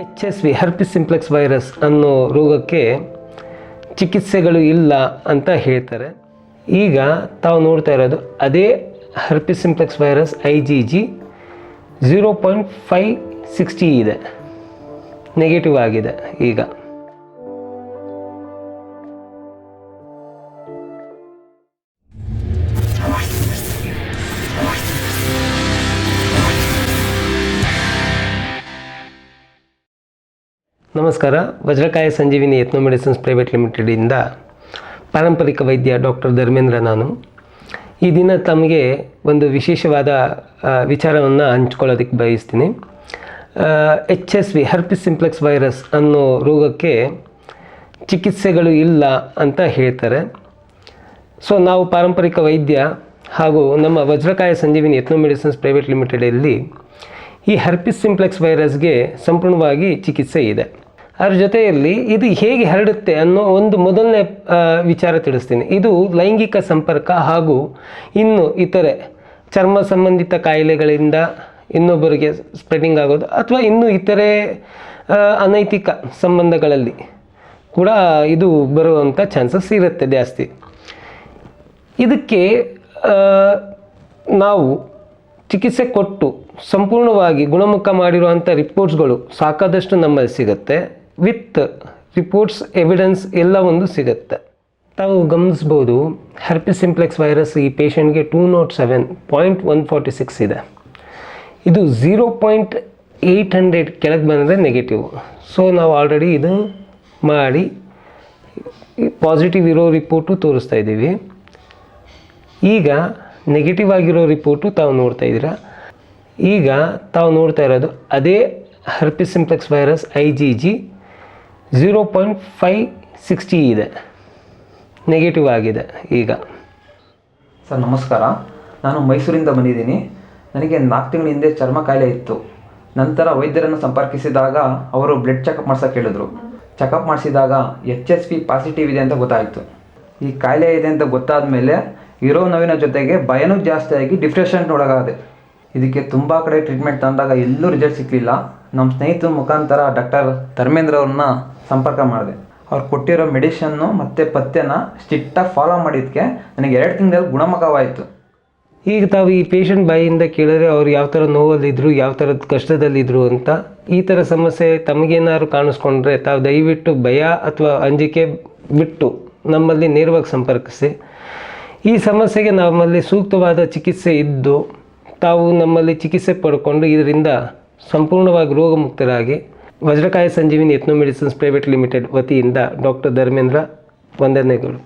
HSV herpes simplex virus ಅನ್ನೋ ರೋಗಕ್ಕೆ ಚಿಕಿತ್ಸೆಗಳು ಇಲ್ಲ ಅಂತ ಹೇಳ್ತಾರೆ. ಈಗ ತಾವು ನೋಡ್ತಾ ಇರೋದು ಅದೇ ಹರ್ಪಿಸ್ ಸಿಂಪ್ಲೆಕ್ಸ್ ವೈರಸ್ IgG 0.560 ಇದೆ, ನೆಗೆಟಿವ್ ಆಗಿದೆ. ಈಗ ನಮಸ್ಕಾರ. ವಜ್ರಕಾಯ ಸಂಜೀವಿನಿ ಎತ್ನೋ ಮೆಡಿಸಿನ್ಸ್ ಪ್ರೈವೇಟ್ ಲಿಮಿಟೆಡಿಂದ ಪಾರಂಪರಿಕ ವೈದ್ಯ ಡಾಕ್ಟರ್ ಧರ್ಮೇಂದ್ರ ನಾನು. ಈ ದಿನ ತಮಗೆ ಒಂದು ವಿಶೇಷವಾದ ವಿಚಾರವನ್ನು ಹಂಚ್ಕೊಳ್ಳೋದಕ್ಕೆ ಬಯಸ್ತೀನಿ. HSV ಹರ್ಪಿಸ್ ಸಿಂಪ್ಲೆಕ್ಸ್ ವೈರಸ್ ಅನ್ನೋ ರೋಗಕ್ಕೆ ಚಿಕಿತ್ಸೆಗಳು ಇಲ್ಲ ಅಂತ ಹೇಳ್ತಾರೆ. ಸೊ ನಾವು ಪಾರಂಪರಿಕ ವೈದ್ಯ ಹಾಗೂ ನಮ್ಮ ವಜ್ರಕಾಯ ಸಂಜೀವಿನಿ ಎತ್ನೋ ಮೆಡಿಸಿನ್ಸ್ ಪ್ರೈವೇಟ್ ಲಿಮಿಟೆಡಲ್ಲಿ ಈ ಹರ್ಪಿಸ್ ಸಿಂಪ್ಲೆಕ್ಸ್ ವೈರಸ್ಗೆ ಸಂಪೂರ್ಣವಾಗಿ ಚಿಕಿತ್ಸೆ ಇದೆ. ಅದರ ಜೊತೆಯಲ್ಲಿ ಇದು ಹೇಗೆ ಹರಡುತ್ತೆ ಅನ್ನೋ ಒಂದು ಮೊದಲನೇ ವಿಚಾರ ತಿಳಿಸ್ತೀನಿ. ಇದು ಲೈಂಗಿಕ ಸಂಪರ್ಕ ಹಾಗೂ ಇನ್ನು ಇತರೆ ಚರ್ಮ ಸಂಬಂಧಿತ ಕಾಯಿಲೆಗಳಿಂದ ಇನ್ನೊಬ್ಬರಿಗೆ ಸ್ಪ್ರೆಡಿಂಗ್ ಆಗೋದು ಅಥವಾ ಇನ್ನೂ ಇತರೆ ಅನೈತಿಕ ಸಂಬಂಧಗಳಲ್ಲಿ ಕೂಡ ಇದು ಬರುವಂಥ ಚಾನ್ಸಸ್ ಇರುತ್ತೆ ಜಾಸ್ತಿ. ಇದಕ್ಕೆ ನಾವು ಚಿಕಿತ್ಸೆ ಕೊಟ್ಟು ಸಂಪೂರ್ಣವಾಗಿ ಗುಣಮುಖ ಮಾಡಿರುವಂಥ ರಿಪೋರ್ಟ್ಸ್ಗಳು ಸಾಕಾದಷ್ಟು ನಮ್ಮಲ್ಲಿ ಸಿಗುತ್ತೆ. ವಿತ್ ರಿಪೋರ್ಟ್ಸ್ ಎವಿಡೆನ್ಸ್ ಎಲ್ಲ ಒಂದು ಸಿಗುತ್ತೆ. ತಾವು ಗಮನಿಸ್ಬೋದು, ಹರ್ಪಿಸ್ ಸಿಂಪ್ಲೆಕ್ಸ್ ವೈರಸ್ ಈ ಪೇಷಂಟ್ಗೆ 207.146 ಇದೆ. ಇದು 0.800 ಕೆಳಗೆ ಬಂದರೆ ನೆಗೆಟಿವ್. ಸೊ ನಾವು ಆಲ್ರೆಡಿ ಇದು ಮಾಡಿ ಪಾಸಿಟಿವ್ ಇರೋ ರಿಪೋರ್ಟು ತೋರಿಸ್ತಾ ಇದ್ದೀವಿ. ಈಗ ನೆಗೆಟಿವ್ ಆಗಿರೋ ರಿಪೋರ್ಟು ತಾವು ನೋಡ್ತಾ ಇದ್ದೀರಾ. ಈಗ ತಾವು ನೋಡ್ತಾ ಇರೋದು ಅದೇ ಹರ್ಪಿಸ್ ಸಿಂಪ್ಲೆಕ್ಸ್ ವೈರಸ್ IgG 0.560 ಇದೆ, ನೆಗೆಟಿವ್ ಆಗಿದೆ. ಈಗ ಸರ್ ನಮಸ್ಕಾರ, ನಾನು ಮೈಸೂರಿಂದ ಬಂದಿದ್ದೀನಿ. ನನಗೆ 4 ತಿಂಗಳ ಹಿಂದೆ ಚರ್ಮ ಕಾಯಿಲೆ ಇತ್ತು. ನಂತರ ವೈದ್ಯರನ್ನು ಸಂಪರ್ಕಿಸಿದಾಗ ಅವರು ಬ್ಲಡ್ ಚೆಕಪ್ ಮಾಡ್ಸೋಕೆ ಹೇಳಿದ್ರು. ಚೆಕಪ್ ಮಾಡಿಸಿದಾಗ HSV ಪಾಸಿಟಿವ್ ಇದೆ ಅಂತ ಗೊತ್ತಾಯಿತು. ಈ ಕಾಯಿಲೆ ಇದೆ ಅಂತ ಗೊತ್ತಾದ ಮೇಲೆ ಇರೋ ನೋವಿನ ಜೊತೆಗೆ ಭಯನೂ ಜಾಸ್ತಿ ಆಗಿ ಡಿಪ್ರೆಷನ್ ಒಳಗಾದೆ. ಇದಕ್ಕೆ ತುಂಬ ಕಡೆ ಟ್ರೀಟ್ಮೆಂಟ್ ತಂದಾಗ ಎಲ್ಲೂ ರಿಸಲ್ಟ್ ಸಿಕ್ಕಲಿಲ್ಲ. ನಮ್ಮ ಸ್ನೇಹಿತರ ಮುಖಾಂತರ ಡಾಕ್ಟರ್ ಧರ್ಮೇಂದ್ರ ಅವ್ರನ್ನ ಸಂಪರ್ಕ ಮಾಡಿದೆ. ಅವ್ರು ಕೊಟ್ಟಿರೋ ಮೆಡಿಷನ್ನು ಮತ್ತು ಪಥ್ಯನ ಸ್ಟ್ರಿಕ್ಟಾಗಿ ಫಾಲೋ ಮಾಡಿದ್ದಕ್ಕೆ ನನಗೆ 2 ತಿಂಗಳಲ್ಲಿ ಗುಣಮುಖವಾಯಿತು. ಈಗ ತಾವು ಈ ಪೇಷಂಟ್ ಬಾಯಿಯಿಂದ ಕೇಳಿದ್ರೆ ಅವ್ರು ಯಾವ ಥರ ನೋವಲ್ಲಿದ್ದರು, ಯಾವ ಥರದ ಕಷ್ಟದಲ್ಲಿದ್ದರು ಅಂತ. ಈ ಥರ ಸಮಸ್ಯೆ ತಮಗೇನಾದ್ರು ಕಾಣಿಸ್ಕೊಂಡ್ರೆ ತಾವು ದಯವಿಟ್ಟು ಭಯ ಅಥವಾ ಅಂಜಿಕೆ ಬಿಟ್ಟು ನಮ್ಮಲ್ಲಿ ನೇರವಾಗಿ ಸಂಪರ್ಕಿಸಿ. ಈ ಸಮಸ್ಯೆಗೆ ನಮ್ಮಲ್ಲಿ ಸೂಕ್ತವಾದ ಚಿಕಿತ್ಸೆ ಇದ್ದು ತಾವು ನಮ್ಮಲ್ಲಿ ಚಿಕಿತ್ಸೆ ಪಡ್ಕೊಂಡು ಇದರಿಂದ ಸಂಪೂರ್ಣವಾಗಿ ರೋಗಮುಕ್ತರಾಗಿ ವಜ್ರಕಾಯ ಸಂಜೀವಿನಿ ಎತ್ನೋ ಮೆಡಿಸಿನ್ಸ್ ಪ್ರೈವೇಟ್ ಲಿಮಿಟೆಡ್ ವತಿಯಿಂದ ಡಾಕ್ಟರ್ ಧರ್ಮೇಂದ್ರ ವಂದನೆಗಳು.